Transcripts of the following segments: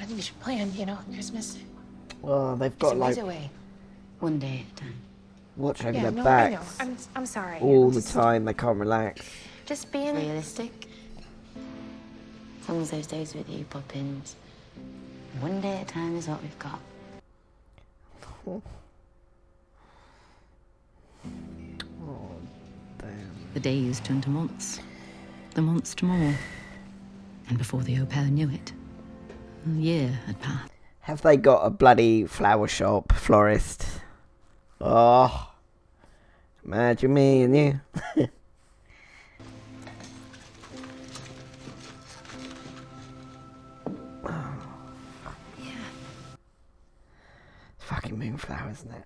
we should plan, Christmas. Well, they've got It's a ways like away. One day at a time. watch over their I know. backs I'm sorry. all the time. They can't relax. Just being Realistic. As long as those days with you, Poppins. One day at a time is what we've got. Oh, damn. The days turned to months, the months to more. And before the au pair knew it, a year had passed. Have they got a bloody flower shop, florist? Oh, imagine me and you. Yeah. Fucking moonflower, isn't it?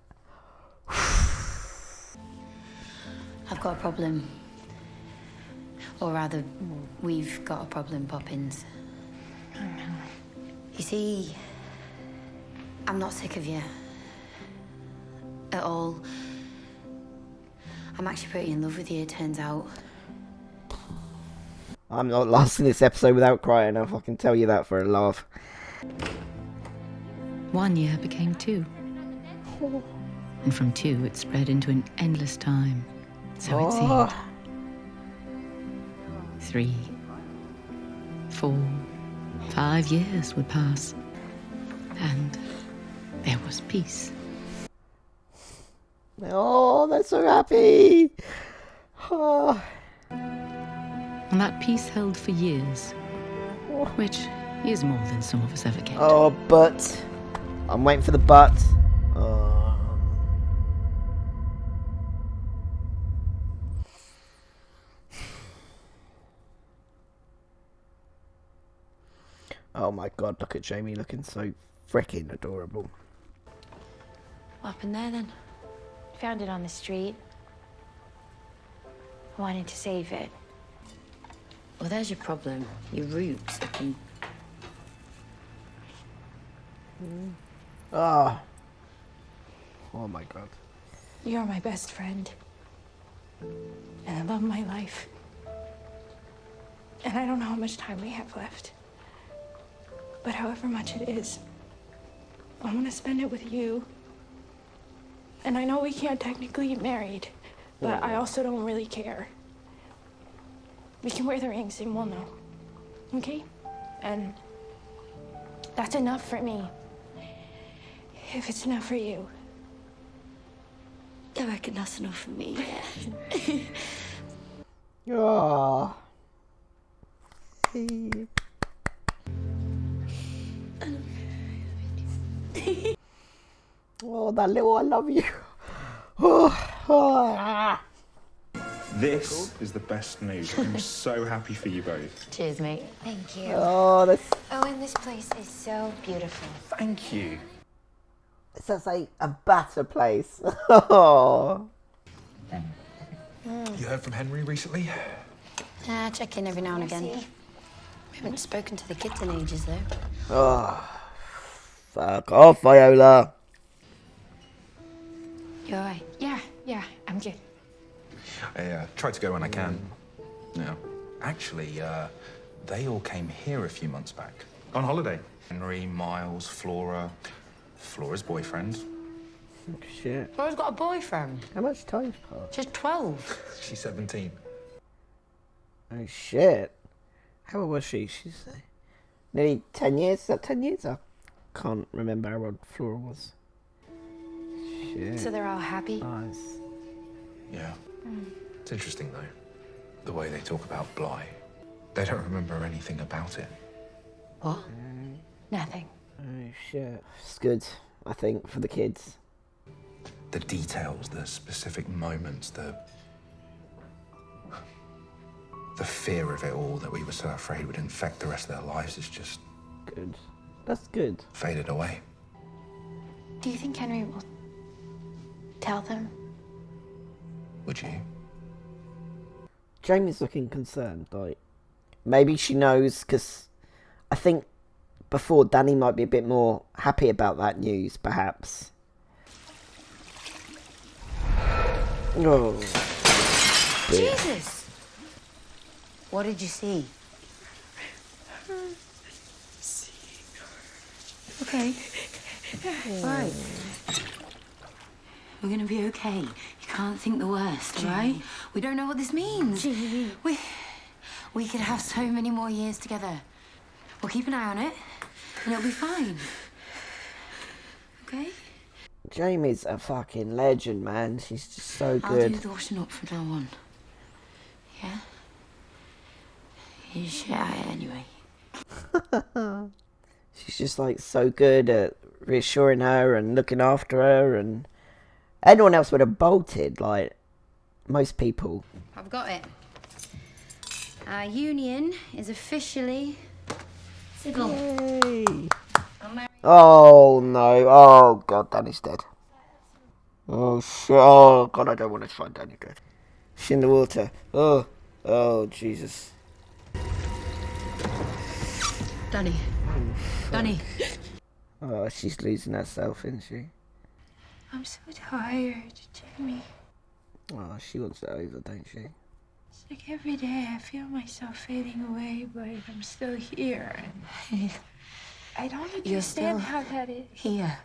I've got a problem. Or rather, we've got a problem, Poppins. Oh, no. You see, I'm not sick of you. At all. I'm actually pretty in love with you, it turns out. I'm not lasting this episode without crying, I can tell you that for a laugh. 1 year became 2. And from 2 it spread into an endless time. So it seemed. 3, 4, 5 years would pass. And there was peace. Oh, they're so happy. Oh. And that peace held for years. Which is more than some of us ever get. Oh, but I'm waiting for the but. Oh my god, look at Jamie looking so freaking adorable. What happened there, then? Found it on the street. I wanted to save it. Well, there's your problem. Your roots have been... Ah. Oh my god. You're my best friend. And I love my life. And I don't know how much time we have left. But however much it is, I want to spend it with you. And I know we can't technically get married, but I also don't really care. We can wear the rings and we'll know. Okay? And that's enough for me. If it's enough for you. I reckon that's enough for me, yeah. Oh. Oh, that little I love you. This is the best news. I'm so happy for you both. Cheers, mate. Thank you. Oh, that's... Oh, and this place is so beautiful. Thank you. It sounds like a better place. Oh. You heard from Henry recently? Check in every now and again. See? We haven't spoken to the kids in ages, though. Oh. Fuck off, Viola. You alright? Yeah, I'm good. I try to go when I can. Yeah. Actually, they all came here a few months back. On holiday. Henry, Miles, Flora. Flora's boyfriend. Oh, shit. Flora's got a boyfriend. How much time's passed? She's 12. She's 17. Oh, shit. How old was she? She's nearly 10 years. Is that 10 years? I can't remember how old Flora was. Shit. So they're all happy? Nice. Yeah. It's interesting, though, the way they talk about Bly. They don't remember anything about it. What? Nothing. Oh, shit. It's good, I think, for the kids. The details, the specific moments, the fear of it all that we were so afraid would infect the rest of their lives is just Good. That's good. faded away. Do you think Henry will tell them? Would you? Jamie's looking concerned. Like, maybe she knows, because I think before Danny might be a bit more happy about that news, perhaps. Oh. Dear. Jesus! What did you see? Okay. Right. We're gonna be okay. You can't think the worst, all right? We don't know what this means. We could have so many more years together. We'll keep an eye on it, and it'll be fine. Okay? Jamie's a fucking legend, man. She's just so I'll do good. the washing up from now on. Yeah? You shit out it anyway. She's just like so good at reassuring her and looking after her, and anyone else would have bolted, like most people. I've got it. Our union is officially civil. Yay. Oh no, oh god, Danny's dead. Oh shit, oh god, I don't want to find Danny dead. She's in the water. Oh Jesus. Danny. Danny. Oh, she's losing herself, isn't she? I'm so tired, Jamie. Oh, she wants it over, don't she? It's like every day I feel myself fading away, but I'm still here. And I don't understand how that is. Here.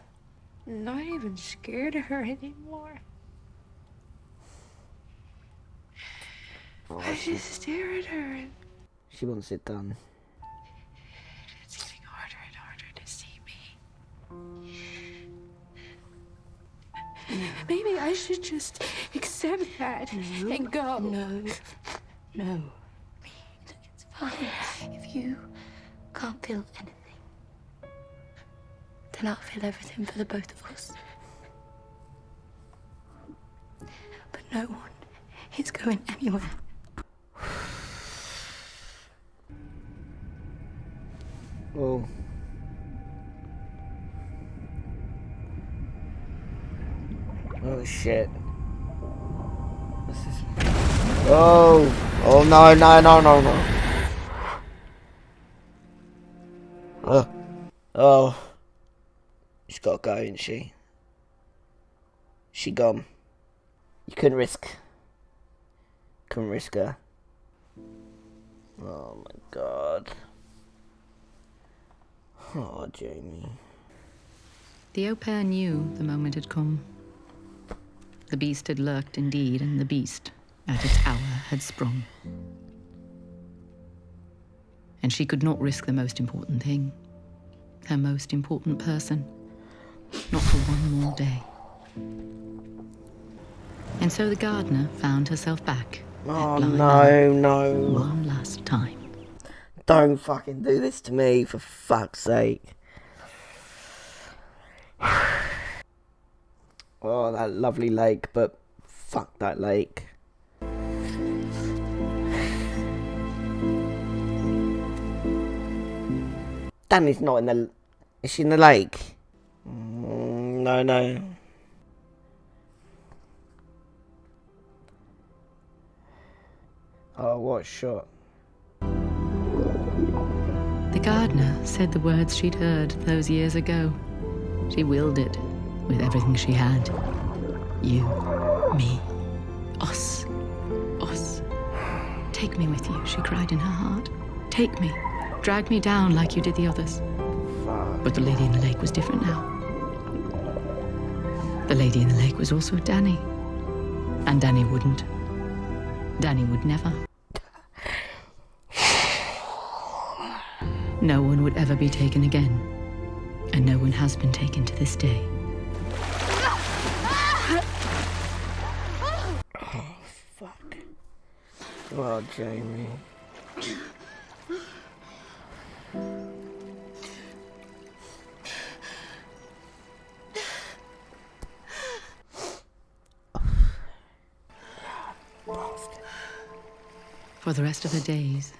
I'm not even scared of her anymore. Oh, I just stare at her and she wants it done. it's getting harder and harder to see me. Maybe I should just accept that and go. No. It's fine. If you can't feel anything, then I'll feel everything for the both of us. But no one is going anywhere. Oh. Oh shit. What's this? Oh no. Oh. She's got to go, isn't she? She gone. You couldn't risk her. Oh my god. Oh, Jamie. The au pair knew the moment had come. The beast had lurked indeed, and the beast, at its hour, had sprung. And she could not risk the most important thing. Her most important person. Not for one more day. And so the gardener found herself back. Oh, at Manor no. One last time. Don't fucking do this to me, for fuck's sake. Oh, that lovely lake, but fuck that lake. Danny's not in the... Is she in the lake? No. Oh, what a shot. The gardener said the words she'd heard those years ago. She willed it with everything she had. You, me, us. Take me with you, she cried in her heart. Take me. Drag me down like you did the others. But the lady in the lake was different now. The lady in the lake was also Danny. And Danny wouldn't. Danny would never. No one would ever be taken again. And no one has been taken to this day. Oh, fuck. Oh, Jamie. For the rest of her days,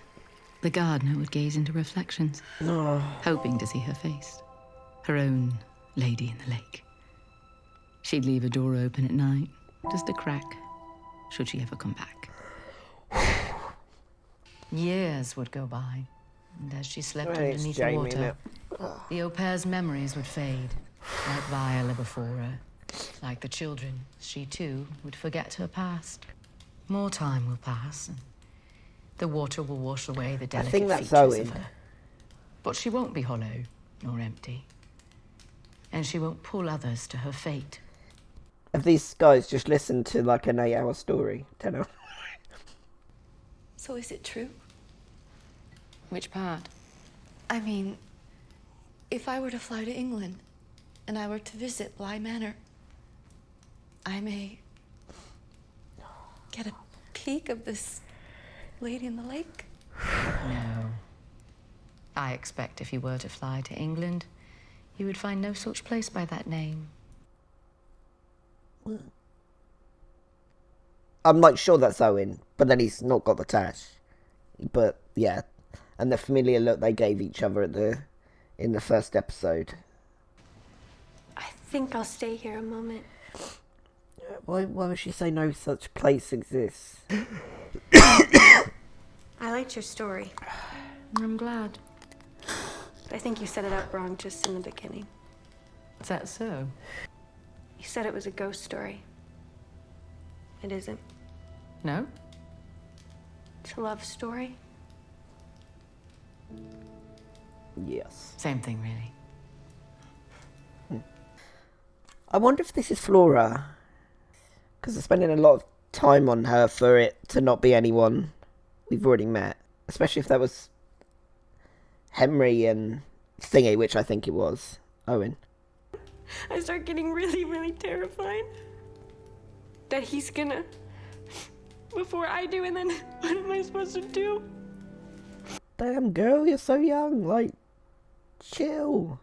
the gardener would gaze into reflections, hoping to see her face, her own lady in the lake. She'd leave a door open at night, just a crack, should she ever come back. Years would go by, and as she slept underneath the water, the au pair's memories would fade, like Viola before her. Like the children, she too would forget her past. More time will pass, and the water will wash away the delicate features of her. But she won't be hollow nor empty. and she won't pull others to her fate. Have these guys just listened to like an 8-hour story? 10 hours? So is it true? Which part? I mean, if I were to fly to England and I were to visit Bly Manor, I may get a peek of this lady in the lake? No. I expect if you were to fly to England, you would find no such place by that name. I'm like sure that's Owen, but then he's not got the tash. But yeah, and the familiar look they gave each other in the first episode. I think I'll stay here a moment. Why would she say no such place exists? I liked your story. I'm glad. But I think you set it up wrong just in the beginning. Is that so? You said it was a ghost story. It isn't. No? It's a love story. Yes. Same thing, really. I wonder if this is Flora. Because they're spending a lot of time on her for it to not be anyone we've already met. Especially if that was Henry and Thingy, which I think it was. Owen. I start getting really, really terrified. That he's gonna... Before I do, and then what am I supposed to do? Damn girl, you're so young. Like, chill.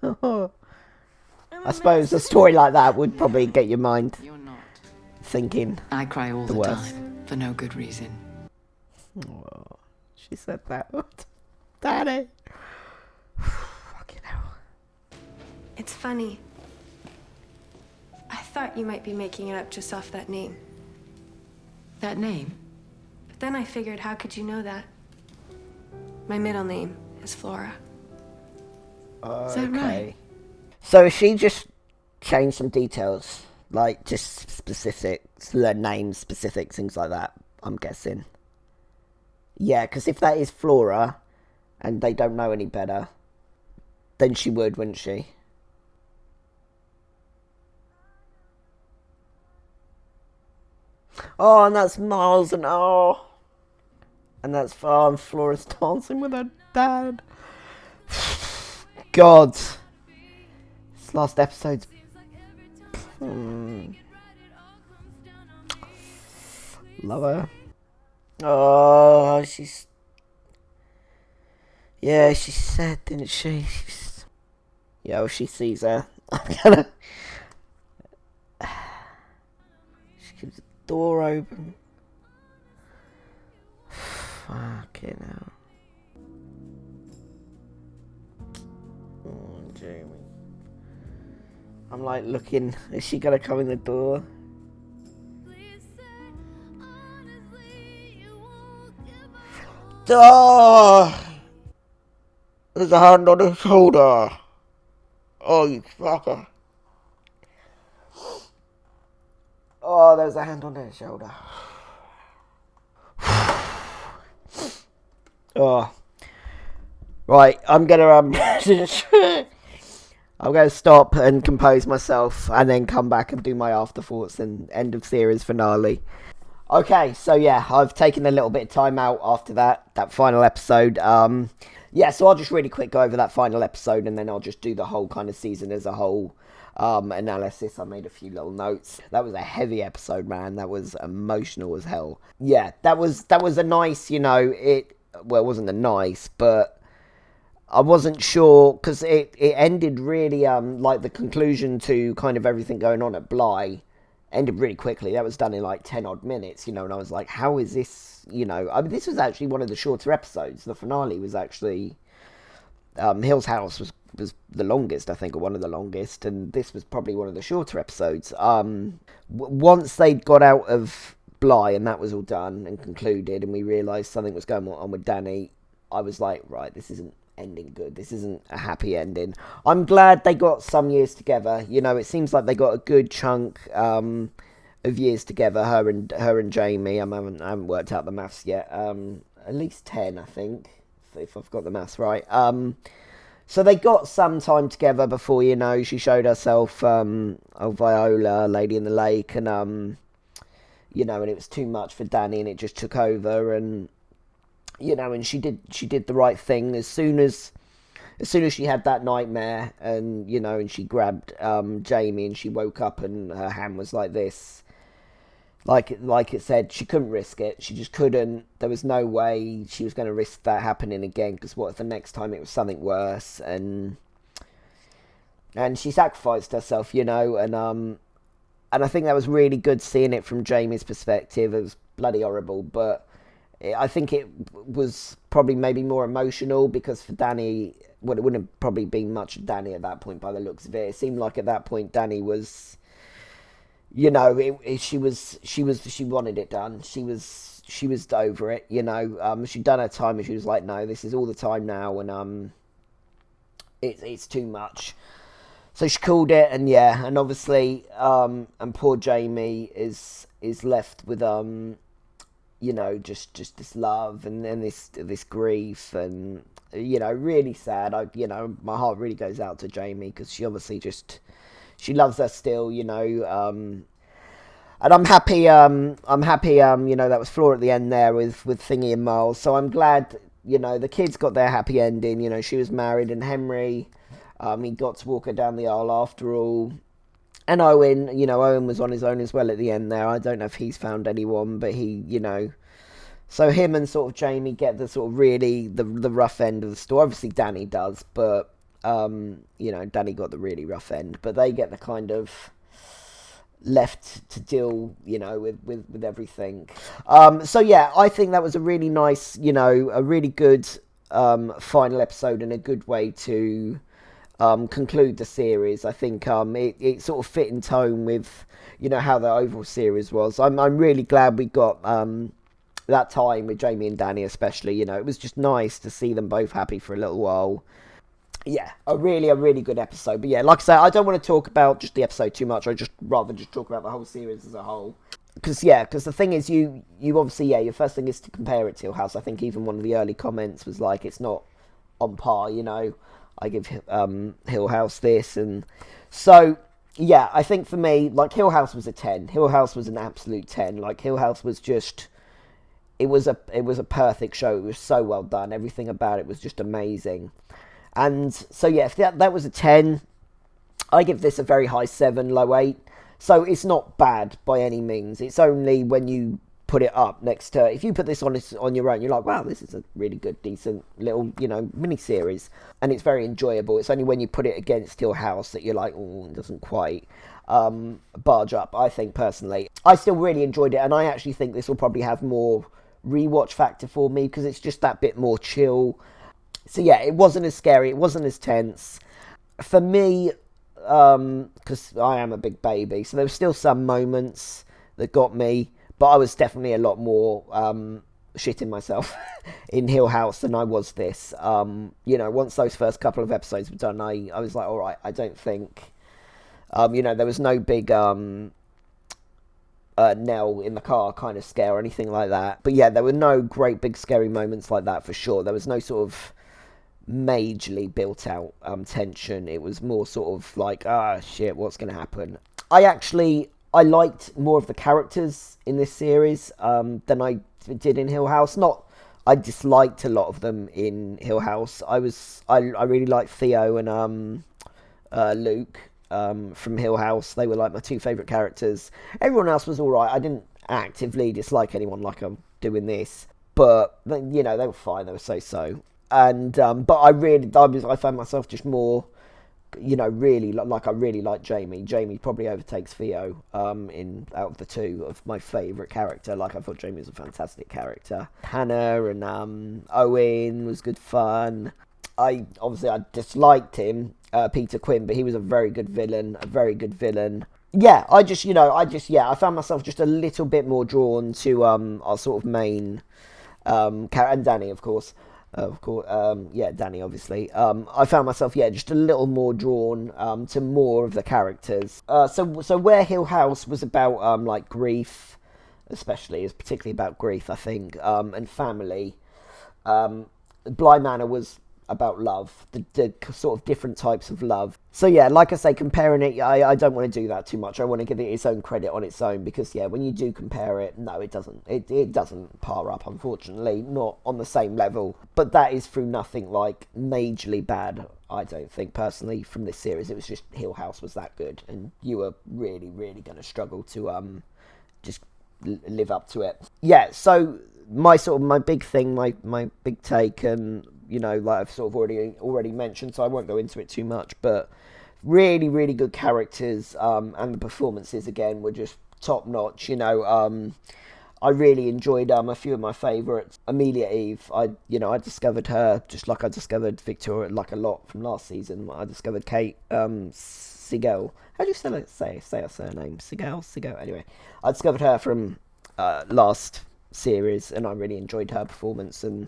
I suppose a story like that would probably get your mind You're not. thinking. I cry all the worst. time, for no good reason. Oh, she said that. Daddy. Fucking hell. It's funny. I thought you might be making it up just off that name. That name? But then I figured, how could you know that? My middle name is Flora. Is that right? So she just changed some details, like just specifics, the names, specifics, things like that, I'm guessing. Yeah, because if that is Flora, and they don't know any better, then she would, wouldn't she? Oh, and that's Miles, and and that's Flora's dancing with her dad. God, this last episode's love her. Oh, she's said, didn't she? Yeah, well, she sees her. I'm gonna. She keeps the door open. Fucking hell. Oh, Jamie. I'm like looking. Is she gonna come in the door? Oh! There's a hand on his shoulder. Oh, you fucker. Oh, there's a hand on his shoulder. Oh. Right, I'm gonna I'm gonna stop and compose myself and then come back and do my afterthoughts and end of series finale. Okay, so yeah, I've taken a little bit of time out after that final episode. Yeah, so I'll just really quick go over that final episode and then I'll just do the whole kind of season as a whole analysis. I made a few little notes. That was a heavy episode, man. That was emotional as hell. Yeah, that was a nice, it wasn't a nice, but I wasn't sure because it ended really like the conclusion to kind of everything going on at Bly ended really quickly. That was done in like 10 odd minutes, and I was like, how is this, I mean, this was actually one of the shorter episodes. The finale was actually, Hill's House was the longest, I think, or one of the longest, and this was probably one of the shorter episodes. Once they got out of Bly and that was all done and concluded, and we realised something was going on with Danny, I was like, right, this isn't ending good. This isn't a happy ending. I'm glad they got some years together. It seems like they got a good chunk of years together. Her and Jamie. I haven't worked out the maths yet. At least 10, I think, if I've got the maths right. So they got some time together before, you know, she showed herself, Viola, Lady in the Lake, and, you know, and it was too much for Danny, and it just took over, and, you know, and she did the right thing as soon as she had that nightmare, and, you know, and she grabbed, Jamie, and she woke up, and her hand was like this. Like it said, she couldn't risk it. She just couldn't. There was no way she was going to risk that happening again. Because what if the next time it was something worse? And she sacrificed herself, you know. And I think that was really good seeing it from Jamie's perspective. It was bloody horrible, but I think it was probably maybe more emotional because for Danny, well, it wouldn't have probably been much of Danny at that point by the looks of it. It seemed like at that point Danny was. You know, she wanted it done. She was over it. You know, she'd done her time, and she was like, no, this is all the time now, and it's too much. So she called it, and yeah, and obviously, and poor Jamie is left with you know, just this love and then this grief, and you know, really sad. You know, my heart really goes out to Jamie because she obviously she loves her still, you know, and I'm happy, you know, that was Flora at the end there with Thingy and Miles, so I'm glad, you know, the kids got their happy ending, you know, she was married, and Henry, he got to walk her down the aisle after all, and Owen, you know, Owen was on his own as well at the end there. I don't know if he's found anyone, but he, you know, so him and sort of Jamie get the sort of really, the rough end of the story. Obviously Danny does, but, you know, Danny got the really rough end, but they get the kind of left to deal, you know, with everything. So yeah, I think that was a really nice, you know, a really good final episode and a good way to conclude the series. I think it sort of fit in tone with, you know, how the overall series was. I'm really glad we got that time with Jamie and Danny especially. You know, it was just nice to see them both happy for a little while. Yeah, a really good episode. But yeah, like I say, I don't want to talk about just the episode too much. I just rather just talk about the whole series as a whole. Because the thing is, you obviously, yeah, your first thing is to compare it to Hill House. I think even one of the early comments was like, it's not on par, you know. I give Hill House this, and so yeah, I think for me, like, Hill House was a 10. Hill House was an absolute 10. Like, Hill House was just, it was a perfect show. It was so well done. Everything about it was just amazing. And so yeah, if that was a 10, I give this a very high 7, low 8. So it's not bad by any means. It's only when you put it up next to, if you put this on your own, you're like, wow, this is a really good, decent little, you know, mini series, and it's very enjoyable. It's only when you put it against Hill House that you're like, oh, it doesn't quite barge up. I think personally, I still really enjoyed it, and I actually think this will probably have more rewatch factor for me because it's just that bit more chill. So yeah, it wasn't as scary, it wasn't as tense. For me, because I am a big baby, so there were still some moments that got me, but I was definitely a lot more shitting myself in Hill House than I was this. You know, once those first couple of episodes were done, I was like, all right, I don't think, you know, there was no big Nell in the car kind of scare or anything like that. But yeah, there were no great big scary moments like that for sure. There was no sort of majorly built out tension. It was more sort of like, shit, what's going to happen? I liked more of the characters in this series than I did in Hill House. I disliked a lot of them in Hill House. I really liked Theo and Luke from Hill House. They were like my two favourite characters. Everyone else was alright. I didn't actively dislike anyone like I'm doing this, but you know, they were fine. They were so. And but I found myself just more, you know, really like I really like Jamie. Jamie probably overtakes Theo in out of the two of my favourite character. Like, I thought Jamie was a fantastic character. Hannah and Owen was good fun. I disliked him, Peter Quinn, but he was a very good villain. Yeah, I found myself just a little bit more drawn to our sort of main character, and Danny, of course. Danny, obviously. I found myself, just a little more drawn to more of the characters. So where Hill House was about like grief, especially, is particularly about grief, I think, and family. Bly Manor was about love, the sort of different types of love. So yeah, like I say, comparing it, I don't want to do that too much. I want to give it its own credit on its own, because yeah, when you do compare it, no, it doesn't. It doesn't par up, unfortunately, not on the same level. But that is through nothing like majorly bad, I don't think, personally, from this series. It was just Hill House was that good, and you were really, really going to struggle to just live up to it. Yeah, so my big thing, my big take, and you know, like I've sort of already mentioned, so I won't go into it too much, but really, really good characters, and the performances again were just top notch. You know, I really enjoyed a few of my favourites. Amelia Eve, I discovered her just like I discovered Victoria, like a lot from last season. I discovered Kate Siegel. How do you say her surname? Siegel. Anyway, I discovered her from last series, and I really enjoyed her performance, and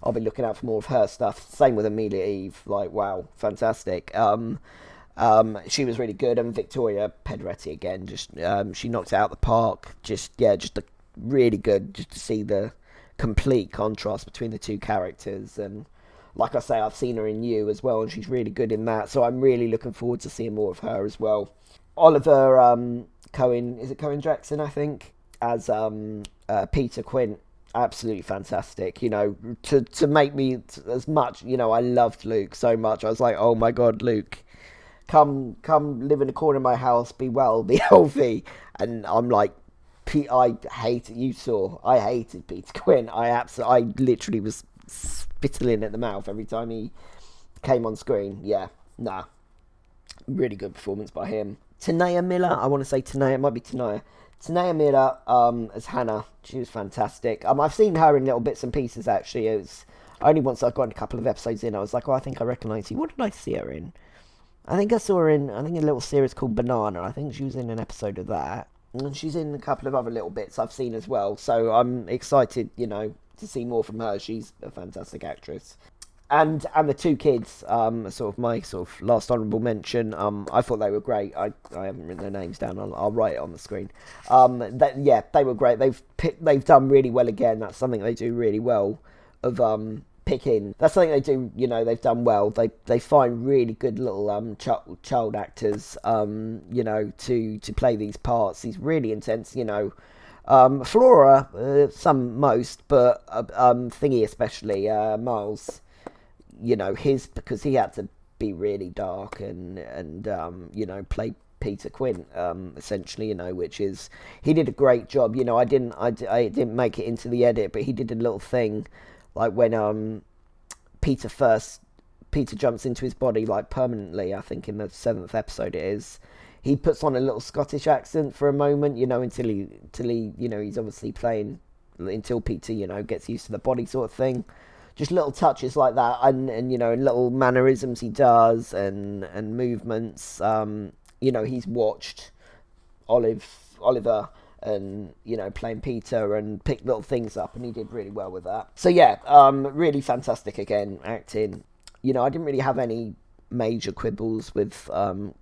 I'll be looking out for more of her stuff. Same with Amelia Eve, like wow, fantastic. She was really good, and Victoria Pedretti again, just she knocked it out the park. Just really good, just to see the complete contrast between the two characters. And like I say, I've seen her in You as well, and she's really good in that, so I'm really looking forward to seeing more of her as well. Oliver Cohen, is it Cohen Jackson, I think, as Peter Quint, absolutely fantastic. You know, to make me as much, you know, I loved Luke so much. I was like, oh my god, Luke, come live in a corner of my house, be well, be healthy. And I'm like, I hated Peter Quint. I literally was spitting at the mouth every time he came on screen. Yeah, nah, really good performance by him. Tanea Miller, I want to say Tanea, it might be Tanea. Tanea Miller as Hannah, she was fantastic. I've seen her in little bits and pieces, actually. It was only once I got a couple of episodes in, I was like, oh, I think I recognise you. What did I see her in? I think I saw her in, a little series called Banana. I think she was in an episode of that. And she's in a couple of other little bits I've seen as well. So I'm excited, you know, to see more from her. She's a fantastic actress. And the two kids, sort of my sort of last honourable mention. I thought they were great. I haven't written their names down. I'll write it on the screen. They were great. They've done really well again. That's something they do really well. Picking. That's something they do. You know, they've done well. They find really good little child actors. You know, to play these parts. These really intense. You know. Flora, most, but Thingy especially. Miles. You know, because he had to be really dark and you know, play Peter Quint, essentially, you know, which is, he did a great job. You know, I didn't make it into the edit, but he did a little thing, like when Peter jumps into his body, like permanently, I think in the 7th episode it is, he puts on a little Scottish accent for a moment, you know, until he you know, he's obviously playing, until Peter, you know, gets used to the body sort of thing. Just little touches like that, and you know, little mannerisms he does, and movements. You know, he's watched Oliver, and you know, playing Peter, and picked little things up, and he did really well with that. So yeah, really fantastic again acting. You know, I didn't really have any major quibbles with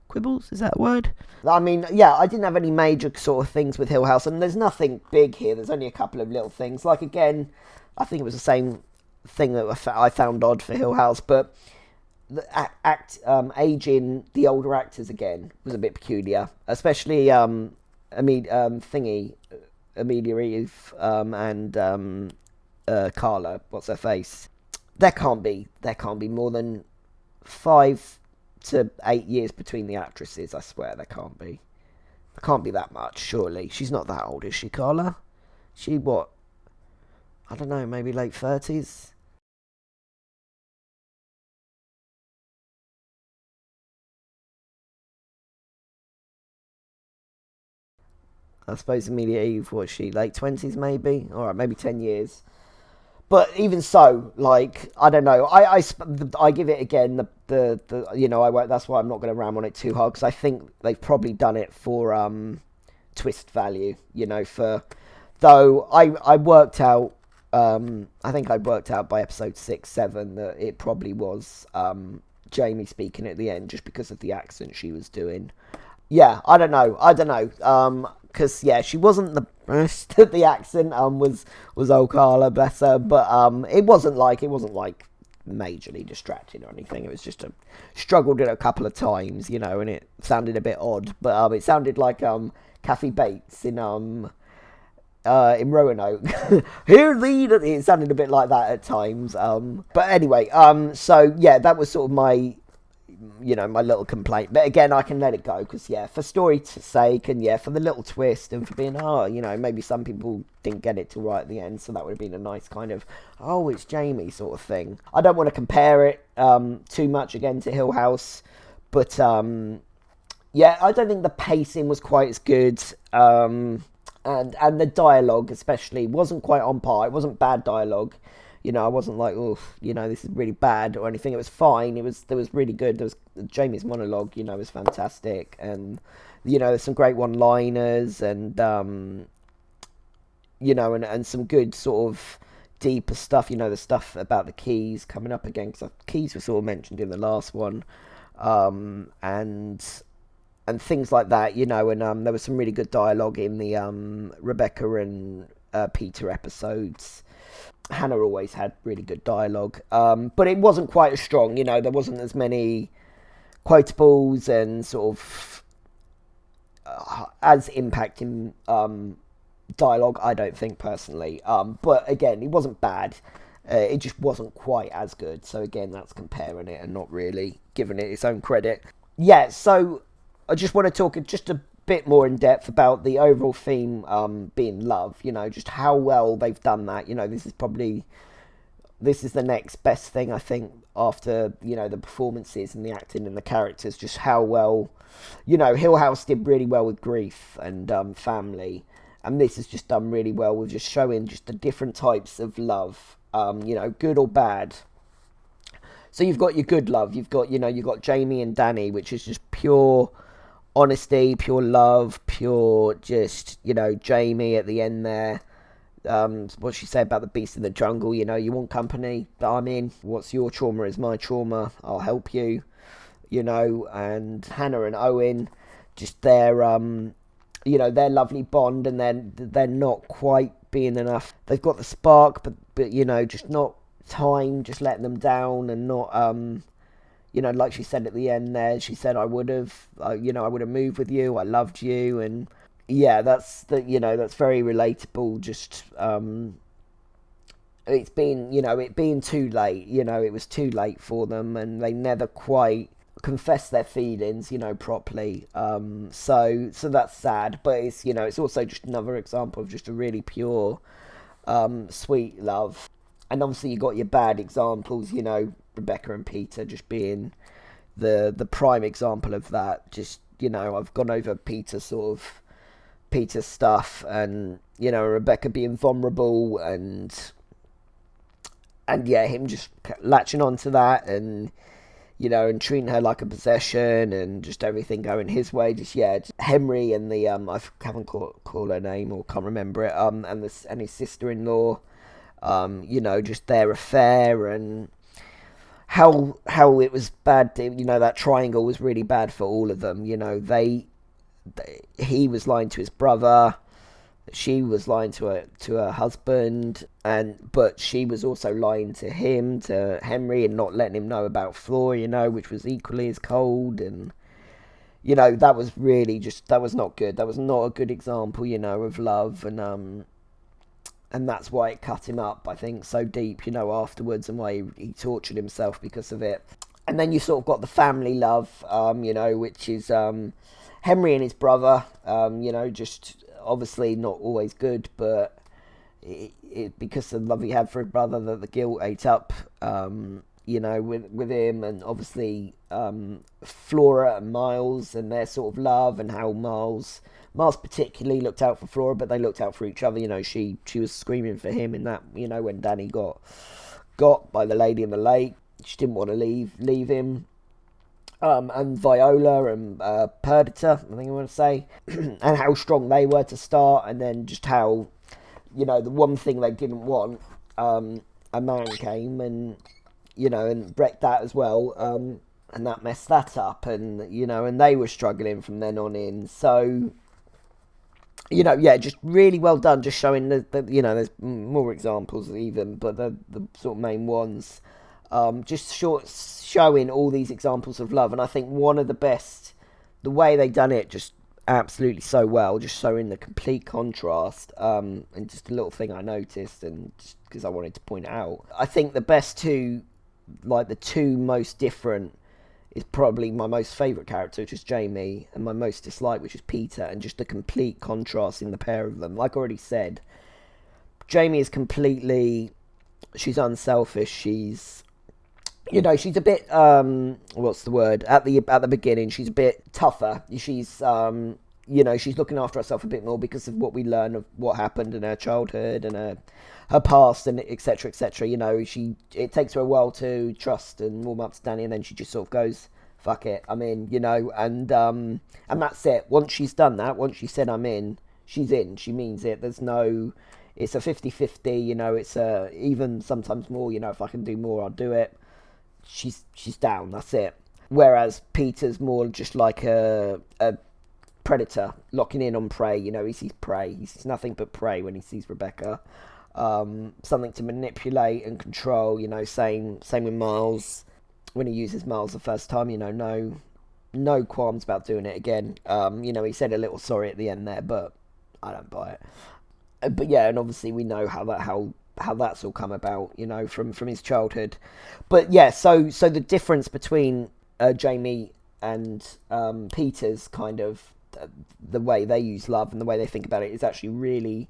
quibbles. Is that a word? I mean, yeah, I didn't have any major sort of things with Hill House, and there's nothing big here. There's only a couple of little things. Like again, I think it was the same thing that I found odd for Hill House, but the aging the older actors again was a bit peculiar, especially Amelia Eve and Carla, what's her face. There can't be more than 5 to 8 years between the actresses. I swear there can't be. There can't be that much, surely. She's not that old, is she, Carla? She what? I don't know, maybe late 30s. I suppose Amelia Eve, was she late 20s maybe? Alright, maybe 10 years. But even so, like, I don't know. I give it again the you know, I won't, that's why I'm not going to ram on it too hard, because I think they've probably done it for twist value, you know, though I worked out, I think I worked out by episode 6, 7 that it probably was Jamie speaking at the end, just because of the accent she was doing. Yeah, I don't know, because yeah, she wasn't the best at the accent, was old Carla, bless her, but it wasn't like majorly distracting or anything. It was just struggled it a couple of times, you know, and it sounded a bit odd. But it sounded like Kathy Bates in Roanoke. Hear thee, it sounded a bit like that at times. But anyway, so yeah, that was sort of my, you know, my little complaint. But again, I can let it go because, yeah, for story's sake and, yeah, for the little twist and for being, you know, maybe some people didn't get it till right at the end, so that would have been a nice kind of, oh, it's Jamie sort of thing. I don't want to compare it too much again to Hill House, but yeah, I don't think the pacing was quite as good, and the dialogue especially wasn't quite on par. It wasn't bad dialogue. You know, I wasn't like, oh, you know, this is really bad or anything. It was fine. There was really good. There was Jamie's monologue, you know, was fantastic, and you know, there's some great one-liners, and you know, and some good sort of deeper stuff. You know, the stuff about the keys coming up again, because the keys were sort of mentioned in the last one, and things like that. You know, and there was some really good dialogue in the Rebecca and Peter episodes. Hannah always had really good dialogue, but it wasn't quite as strong, you know, there wasn't as many quotables and sort of as impacting dialogue, I don't think, personally. But again, it wasn't bad, it just wasn't quite as good, so again, that's comparing it and not really giving it its own credit. Yeah, so I just want to talk just a bit more in depth about the overall theme being love, you know, just how well they've done that. You know, this is the next best thing, I think, after, you know, the performances and the acting and the characters, just how well, you know, Hill House did really well with grief and family, and this has just done really well with just showing just the different types of love, you know, good or bad. So you've got your good love, you've got Jamie and Danny, which is just pure honesty, pure love, pure just, you know, Jamie at the end there. What she said about the beast in the jungle, you know, you want company, I'm in. What's your trauma is my trauma, I'll help you, you know. And Hannah and Owen, just their, you know, their lovely bond, and then they're not quite being enough. They've got the spark, but you know, just not time, just letting them down, and not, you know, like she said at the end there, she said, I would have, you know, I would have moved with you, I loved you, and yeah, that's very relatable, just, it's been, you know, it being too late, you know, it was too late for them, and they never quite confessed their feelings, you know, properly, so that's sad, but it's, you know, it's also just another example of just a really pure, sweet love. And obviously you got your bad examples, you know, Rebecca and Peter just being the prime example of that. Just, you know, I've gone over Peter's stuff, and, you know, Rebecca being vulnerable, and yeah, him just latching onto that, and, you know, and treating her like a possession, and just everything going his way. Just, yeah, just Henry and the I haven't call her name, or can't remember it, and his sister-in-law, you know, just their affair, and how it was bad. You know, that triangle was really bad for all of them. You know, he was lying to his brother, she was lying to her husband, but she was also lying to him, to Henry, and not letting him know about Flora, you know, which was equally as cold. And, you know, that was really just, that was not good. That was not a good example, you know, of love, and that's why it cut him up, I think, so deep, you know, afterwards, and why he tortured himself because of it. And then you sort of got the family love, you know, which is Henry and his brother, you know, just obviously not always good, but because of the love he had for his brother, that the guilt ate up, you know, with him, and obviously Flora and Miles and their sort of love, and how Miles particularly looked out for Flora, but they looked out for each other. You know, she was screaming for him in that, you know, when Danny got by the lady in the lake, she didn't want to leave him. And Viola and Perdita, I think I want to say, and how strong they were to start, and then just how, you know, the one thing they didn't want, a man came and, you know, and wrecked that as well, and that messed that up, and, you know, and they were struggling from then on in. So, you know, yeah, just really well done, just showing the you know, there's more examples even, but the sort of main ones. just showing all these examples of love. And I think one of the best, the way they done it just absolutely so well, just showing the complete contrast, and just a little thing I noticed, and just because I wanted to point it out. I think the best two, like the two most different, is probably my most favourite character, which is Jamie, and my most disliked, which is Peter, and just the complete contrast in the pair of them. Like I already said, Jamie is completely, she's unselfish, she's, you know, she's a bit, what's the word, at the beginning, she's a bit tougher, she's, you know, she's looking after herself a bit more because of what we learn of what happened in her childhood and her past, and etc, etc. You know, it takes her a while to trust and warm up to Danny, and then she just sort of goes, fuck it, I'm in, you know, and that's it. Once she's done that, once she said I'm in, she's in, she means it. There's no, it's a 50-50, you know, it's even sometimes more, you know, if I can do more, I'll do it. She's down, that's it. Whereas Peter's more just like a predator locking in on prey. You know, he sees prey, he sees nothing but prey when he sees Rebecca. Something to manipulate and control, you know. Same with Miles, when he uses Miles the first time, you know, no qualms about doing it again. You know, he said a little sorry at the end there, but I don't buy it. But yeah, and obviously we know how that's all come about, you know, from his childhood. But yeah, so the difference between Jamie and Peter's kind of the way they use love and the way they think about it is actually really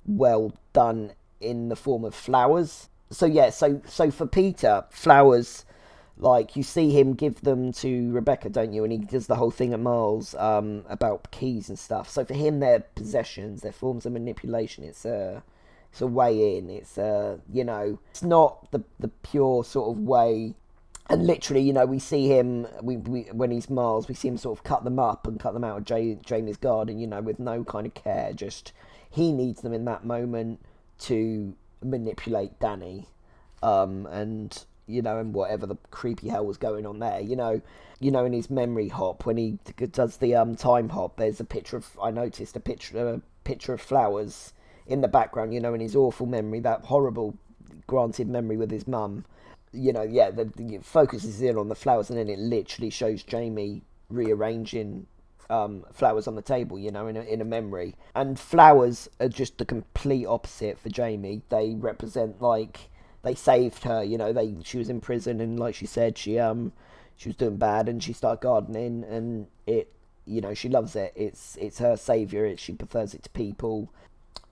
well done in the form of flowers. So yeah, so for Peter, flowers, like you see him give them to Rebecca, don't you? And he does the whole thing at Miles about keys and stuff. So for him, they're possessions, they're forms of manipulation. It's a way in. It's you know, it's not the pure sort of way. And literally, you know, we see him, we when he's Miles, we see him sort of cut them up and cut them out of Jamie's garden, you know, with no kind of care. Just, he needs them in that moment to manipulate Danny. And, you know, and whatever the creepy hell was going on there, you know, in his memory hop, when he does the time hop, there's a picture of, I noticed a picture of flowers in the background, you know, in his awful memory, that horrible granted memory with his mum. You know, yeah, the focuses in on the flowers, and then it literally shows Jamie rearranging flowers on the table, you know, in a memory. And flowers are just the complete opposite for Jamie. They represent, like, they saved her, you know, she was in prison, and like she said, she was doing bad, and she started gardening, and it, you know, she loves it. It's her saviour. She prefers it to people.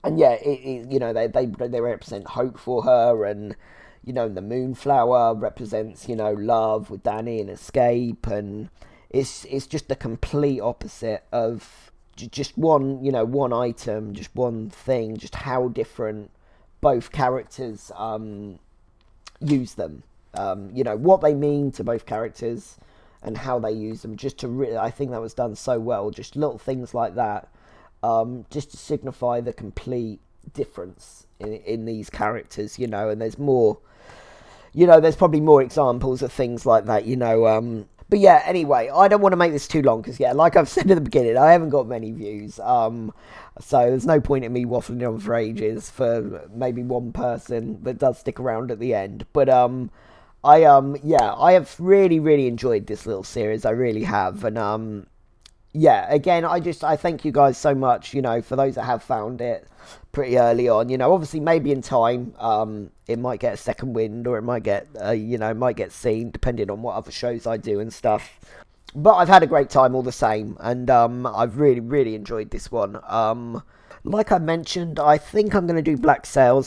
And yeah, it you know, they represent hope for her, and you know, the moonflower represents, you know, love with Danny and escape, and it's just the complete opposite of just one, you know, one item, just one thing, just how different both characters use them. You know, what they mean to both characters and how they use them, just to I think that was done so well, just little things like that, just to signify the complete difference in these characters, you know. And there's more, you know, there's probably more examples of things like that, you know. But yeah, anyway, I don't want to make this too long, because yeah, like I've said at the beginning, I haven't got many views, so there's no point in me waffling on for ages for maybe one person that does stick around at the end. But I have really enjoyed this little series, I really have. And yeah, again, I thank you guys so much, you know, for those that have found it pretty early on. You know, obviously maybe in time it might get a second wind, or it might get you know, might get seen, depending on what other shows I do and stuff. But I've had a great time all the same, and I've really enjoyed this one. Like I mentioned, I think I'm going to do Black Sails.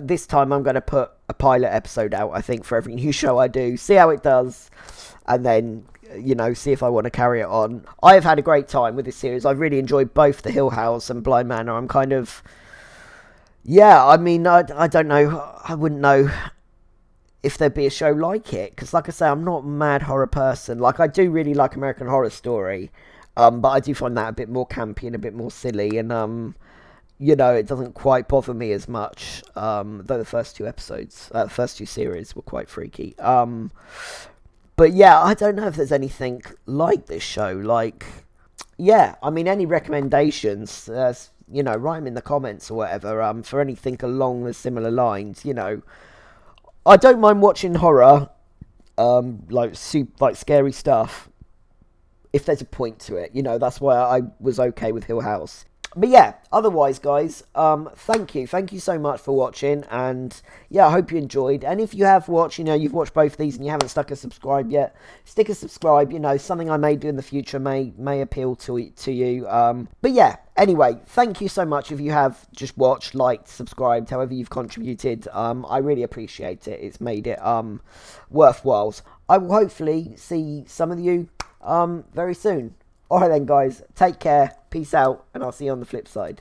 This time I'm going to put a pilot episode out, I think, for every new show I do, see how it does, and then, you know, see if I want to carry it on. I have had a great time with this series. I've really enjoyed both the Hill House and Bly Manor. I'm kind of, yeah, I mean, I don't know, I wouldn't know if there'd be a show like it, because like I say, I'm not a mad horror person. Like, I do really like American Horror Story, but I do find that a bit more campy and a bit more silly, and you know, it doesn't quite bother me as much, though the first two series were quite freaky. But yeah, I don't know if there's anything like this show. Like, yeah, I mean, any recommendations, you know, write them in the comments or whatever, for anything along the similar lines, you know. I don't mind watching horror, like scary stuff, if there's a point to it. You know, that's why I was okay with Hill House. But yeah, otherwise, guys, thank you so much for watching, and yeah, I hope you enjoyed. And if you have watched, you know, you've watched both these and you haven't stuck a subscribe yet, stick a subscribe. You know, something I may do in the future may appeal to you. But yeah, anyway, thank you so much if you have just watched, liked, subscribed, however you've contributed. I really appreciate it. It's made it worthwhile. I will hopefully see some of you very soon. Alright then, guys, take care, peace out, and I'll see you on the flip side.